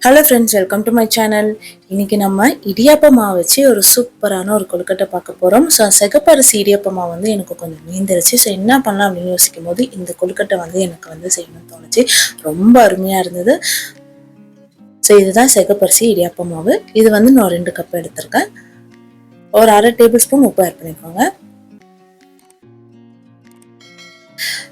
Hello friends, welcome to my channel. இன்னைக்கு நம்ம இடியாப்ப மாவு வச்சு ஒரு சூப்பரான ஒரு கொழுக்கட்டை பார்க்க போகிறோம். ஸோ சிகப்பரிசி இடியாப்ப மாவு வந்து எனக்கு கொஞ்சம் மீந்துருச்சு. ஸோ என்ன பண்ணலாம் அப்படின்னு யோசிக்கும் போது இந்த கொழுக்கட்டை வந்து எனக்கு வந்து செய்யணும்னு தோணுச்சு. ரொம்ப அருமையாக இருந்தது. ஸோ இதுதான் சிகப்பரிசி இடியாப்ப மாவு. இது வந்து நான் 2 கப் எடுத்திருக்கேன். ஒரு 1/2 டேபிள் ஸ்பூன் உப்பு ஆட் பண்ணிக்கோங்க.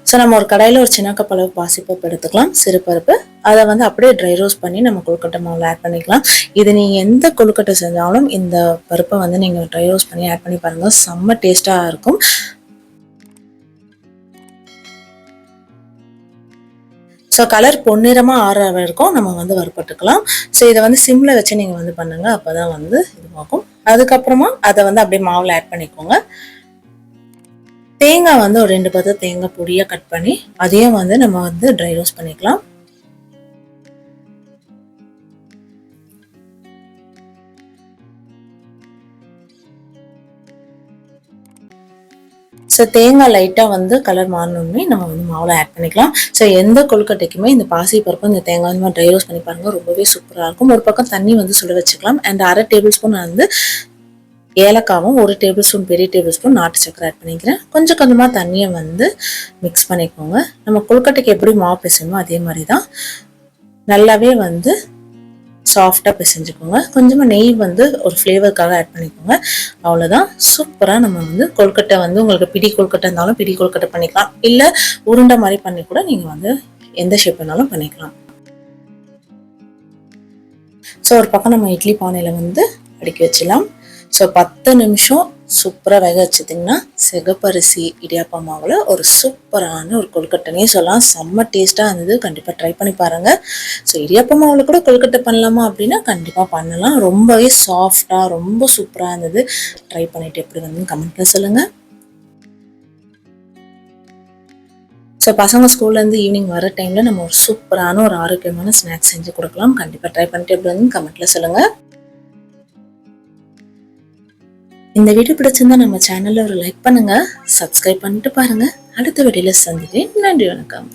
ஸோ நம்ம ஒரு கடாயில் ஒரு சின்ன கப் அளவு பாசிப்பருப்பு எடுத்துக்கலாம், சிறுபருப்பு. அதை வந்து அப்படியே ட்ரை ரோஸ்ட் பண்ணி நம்ம கொழுக்கட்டை மாவில் ஆட் பண்ணிக்கலாம். இது நீங்கள் எந்த கொழுக்கட்டை செஞ்சாலும் இந்த பருப்பை வந்து நீங்கள் ட்ரை ரோஸ்ட் பண்ணி ஆட் பண்ணி பாருங்கள், செம்ம டேஸ்ட்டாக இருக்கும். ஸோ கலர் பொன்னிறமாக ஆற வரைக்கும் நம்ம வந்து வறுப்பட்டுக்கலாம். ஸோ இதை வந்து சிம்மில் வச்சு நீங்கள் வந்து பண்ணுங்கள், அப்போ தான் வந்து இதுவாகும். அதுக்கப்புறமா அதை வந்து அப்படியே மாவில் ஆட் பண்ணிக்கோங்க. தேங்காய் வந்து ஒரு 2 பத்து தேங்காய் பொடியாக கட் பண்ணி அதையும் வந்து நம்ம வந்து ட்ரை ரோஸ்ட் பண்ணிக்கலாம். ஸோ தேங்காய் லைட்டாக வந்து கலர் மாறணுமே நம்ம வந்து மாவில் ஆட் பண்ணிக்கலாம். ஸோ எந்த கொழுக்கட்டைக்குமே இந்த பாசி பருப்பு இந்த தேங்காய் வந்து ட்ரை ரோஸ்ட் பண்ணி பாருங்கள், ரொம்பவே சூப்பராக இருக்கும். ஒரு பக்கம் தண்ணி வந்து சுட வச்சுக்கலாம். அண்ட் 1/2 டேபிள் ஸ்பூன் வந்து ஏலக்காவும் 1 டேபிள் ஸ்பூன் பெரிய டேபிள் ஸ்பூன் நாட்டு சக்கரை ஆட் பண்ணிக்கிறேன். கொஞ்சம் கொஞ்சமாக தண்ணியை வந்து மிக்ஸ் பண்ணிக்கோங்க. நம்ம கொழுக்கட்டைக்கு எப்படி மாவு பிசையணுமோ அதே மாதிரி தான் நல்லாவே வந்து சாஃப்டாக பிசைஞ்சுக்கோங்க. கொஞ்சமாக நெய் வந்து ஒரு ஃப்ளேவருக்காக ஆட் பண்ணிக்கோங்க. அவ்வளோதான், சூப்பராக நம்ம வந்து கொழுக்கட்டை வந்து உங்களுக்கு பிடி கொழுக்கட்டை இருந்தாலும் பிடி கொழுக்கட்டை பண்ணிக்கலாம், இல்லை உருண்டை மாதிரி பண்ணி கூட நீங்கள் வந்து எந்த ஷேப் வேணாலும் பண்ணிக்கலாம். ஸோ ஒரு பக்கம் நம்ம இட்லி பானையில் வந்து அடுக்கி வச்சிடலாம். ஸோ 10 நிமிஷம் சூப்பராக வேக வச்சுட்டிங்கன்னா சிகப்பரிசி இடியாப்ப மாவில் ஒரு சூப்பரான ஒரு கொழுக்கட்டைனே சொல்லலாம். செம்ம டேஸ்ட்டாக இருந்தது. கண்டிப்பாக ட்ரை பண்ணி பாருங்கள். ஸோ இடியாப்ப மாவில் கூட கொழுக்கட்டை பண்ணலாமா அப்படின்னா கண்டிப்பாக பண்ணலாம். ரொம்பவே சாஃப்டாக ரொம்ப சூப்பராக இருந்தது. ட்ரை பண்ணிவிட்டு எப்படி வந்து கமெண்ட்டில் சொல்லுங்கள். ஸோ பசங்க ஸ்கூல்லேருந்து ஈவினிங் வர டைமில் நம்ம ஒரு சூப்பரான ஒரு ஆரோக்கியமான ஸ்நாக்ஸ் செஞ்சு கொடுக்கலாம். கண்டிப்பாக ட்ரை பண்ணிட்டு எப்படி வந்து கமெண்ட்டில் சொல்லுங்கள். இந்த வீடியோ பிடிச்சிருந்தா நம்ம சேனல்ல ஒரு லைக் பண்ணுங்க, சப்ஸ்கிரைப் பண்ணிட்டு பாருங்க. அடுத்த வீடியோல சந்திக்கிறேன். நன்றி, வணக்கம்.